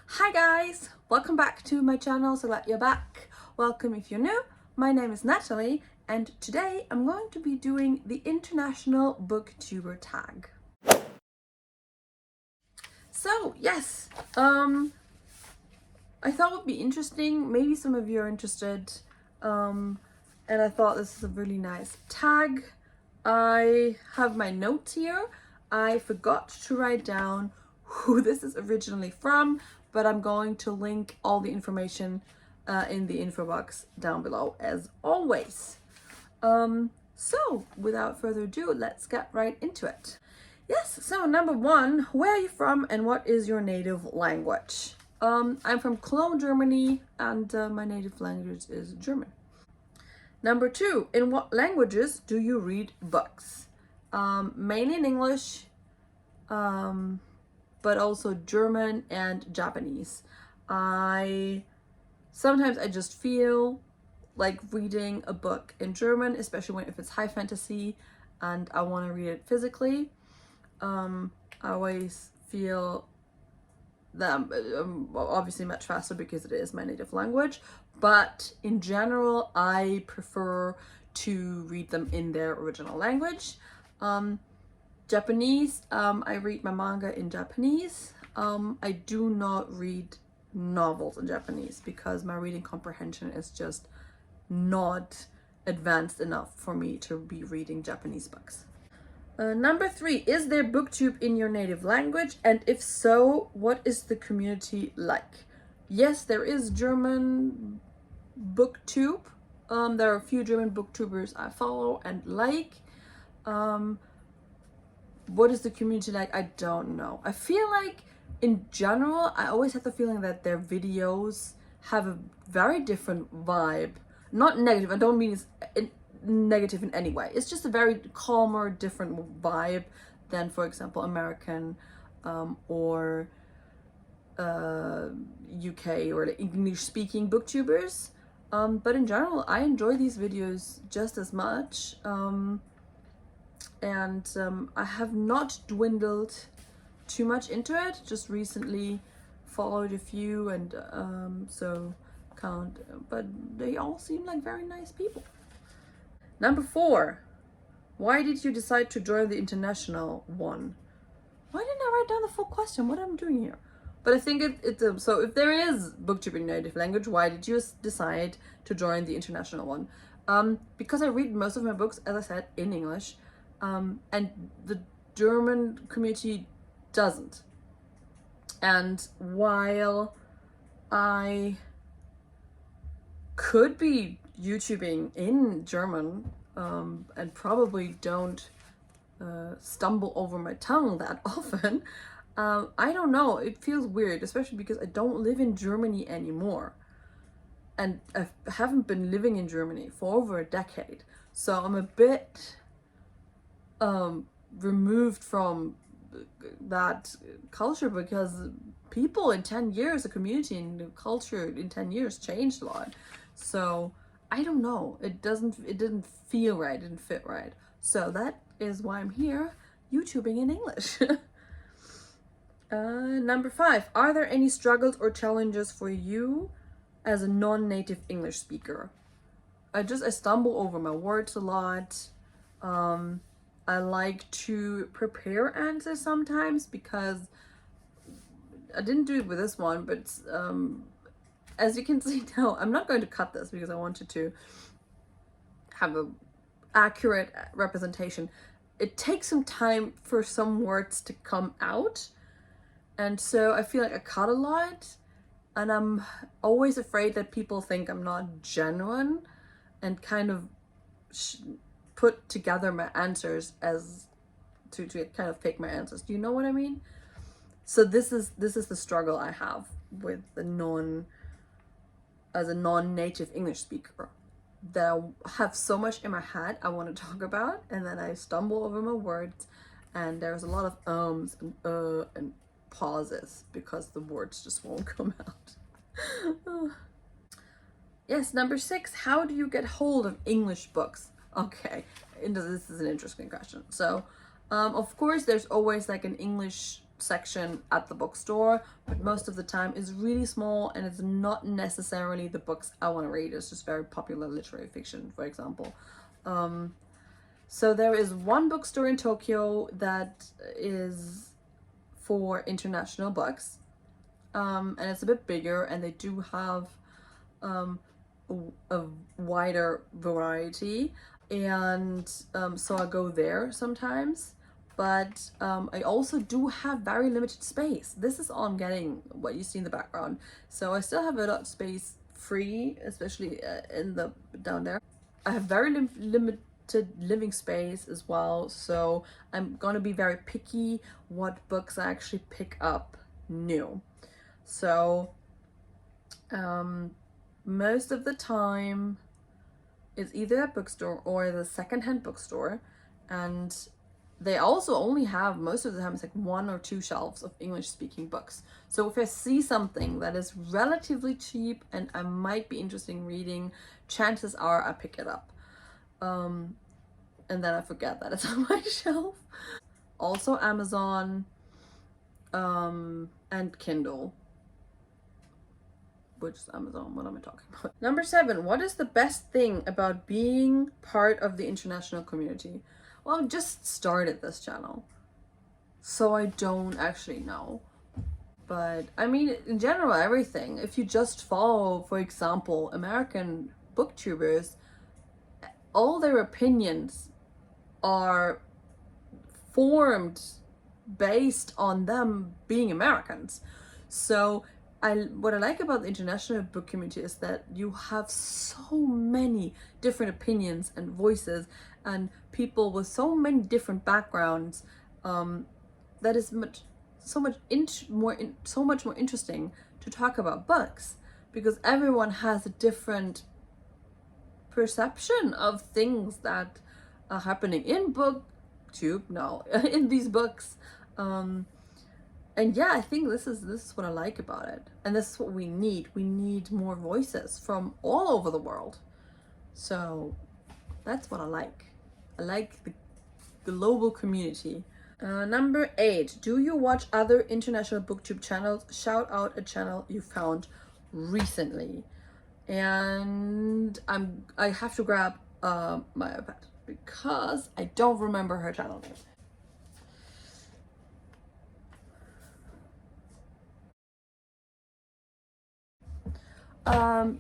Hi guys, welcome back to my channel. So glad you're back. Welcome if you're new. My name is Natalie and today I'm going to be doing the International Booktuber Tag. So yes, I thought it would be interesting. Maybe some of you are interested, and I thought this is a really nice tag. I have my notes here. I forgot to write down who this is originally from, but I'm going to link all the information in the info box down below as always. So without further ado, let's get right into it. Yes, so number one, where are you from and what is your native language? I'm from Cologne, Germany, and my native language is German. Number two, in what languages do you read books? Mainly in English, but also German and Japanese. Sometimes I just feel like reading a book in German, especially if it's high fantasy and I want to read it physically. I always feel that I'm obviously much faster because it is my native language, but in general I prefer to read them in their original language. Japanese, I read my manga in Japanese. I do not read novels in Japanese because my reading comprehension is just not advanced enough for me to be reading Japanese books. Number three, is there booktube in your native language? And if so, what is the community like? Yes, there is German booktube. There are a few German booktubers I follow and like. What is the community like? I don't know. I feel like in general, I always have the feeling that their videos have a very different vibe. Not negative, I don't mean it's negative in any way. It's just a very calmer, different vibe than, for example, American or UK or English-speaking booktubers. But in general, I enjoy these videos just as much. And I have not dwindled too much into it. Just recently followed a few and but they all seem like very nice people. Number four, why did you decide to join the international one? Why didn't I write down the full question? What am I doing here? But I think so if there is booktube in native language, why did you decide to join the international one? Because I read most of my books, as I said, in English, and the German community doesn't. And while I could be YouTubing in German and probably don't stumble over my tongue that often, I don't know, it feels weird, especially because I don't live in Germany anymore. And I haven't been living in Germany for over a decade. So I'm a bit removed from that culture because people in 10 years, the community and the culture in 10 years changed a lot. So I don't know, it didn't feel right, it didn't fit right. So that is why I'm here YouTubing in English. Number five, are there any struggles or challenges for you as a non-native English speaker? I stumble over my words a lot. I like to prepare answers sometimes because I didn't do it with this one, but as you can see now, I'm not going to cut this because I wanted to have an accurate representation. It takes some time for some words to come out, and so I feel like I cut a lot, and I'm always afraid that people think I'm not genuine and kind of put together my answers as to kind of fake my answers. Do you know what I mean? So this is the struggle I have with as a non-native English speaker, that I have so much in my head I want to talk about, and then I stumble over my words, and there's a lot of and pauses because the words just won't come out. Yes, number six, how do you get hold of English books? Okay, this is an interesting question. So of course there's always like an English section at the bookstore, but most of the time is really small and it's not necessarily the books I want to read. It's just very popular literary fiction, for example. So there is one bookstore in Tokyo that is for international books, and it's a bit bigger, and they do have a wider variety, and so I go there sometimes. But I also do have very limited space. This is all I'm getting, what you see in the background. So I still have a lot of space free, especially in the down there. I have very limited living space as well, so I'm gonna be very picky what books I actually pick up new. So most of the time it's either a bookstore or the secondhand bookstore, and they also only have, most of the time it's like 1 or 2 shelves of English speaking books. So if I see something that is relatively cheap and I might be interested in reading, chances are I pick it up. And then I forget that it's on my shelf. Also Amazon, and Kindle. Which is Amazon, what am I talking about? Number 7, what is the best thing about being part of the international community? Well, I've just started this channel, so I don't actually know. But I mean, in general, everything. If you just follow, for example, American booktubers, all their opinions are formed based on them being Americans. So what I like about the international book community is that you have so many different opinions and voices and people with so many different backgrounds, that is so much more interesting to talk about books, because everyone has a different perception of things that are happening in booktube in these books. And yeah, I think this is what I like about it, and this is what we need. We need more voices from all over the world. So that's what I like. I like the global community. Number 8, do you watch other international booktube channels? Shout out a channel you found recently. And I have to grab my iPad because I don't remember her channel name.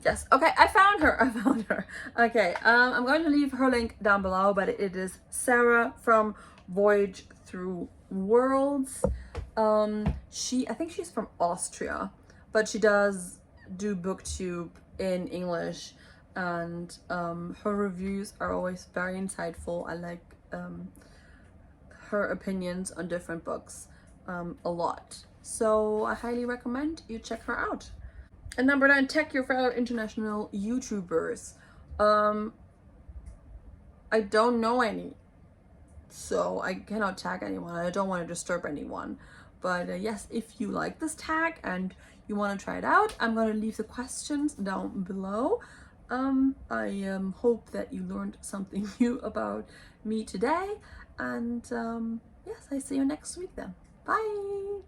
Yes, okay, I found her. Okay, I'm going to leave her link down below, but it is Sarah from Voyage Through Worlds. I think she's from Austria, but she does do booktube in English, and her reviews are always very insightful. I like her opinions on different books a lot, so I highly recommend you check her out. And number 9, tag your fellow international YouTubers. I don't know any, so I cannot tag anyone. I don't want to disturb anyone. But yes, if you like this tag and you want to try it out, I'm going to leave the questions down below. I hope that you learned something new about me today. And yes, I see you next week then. Bye!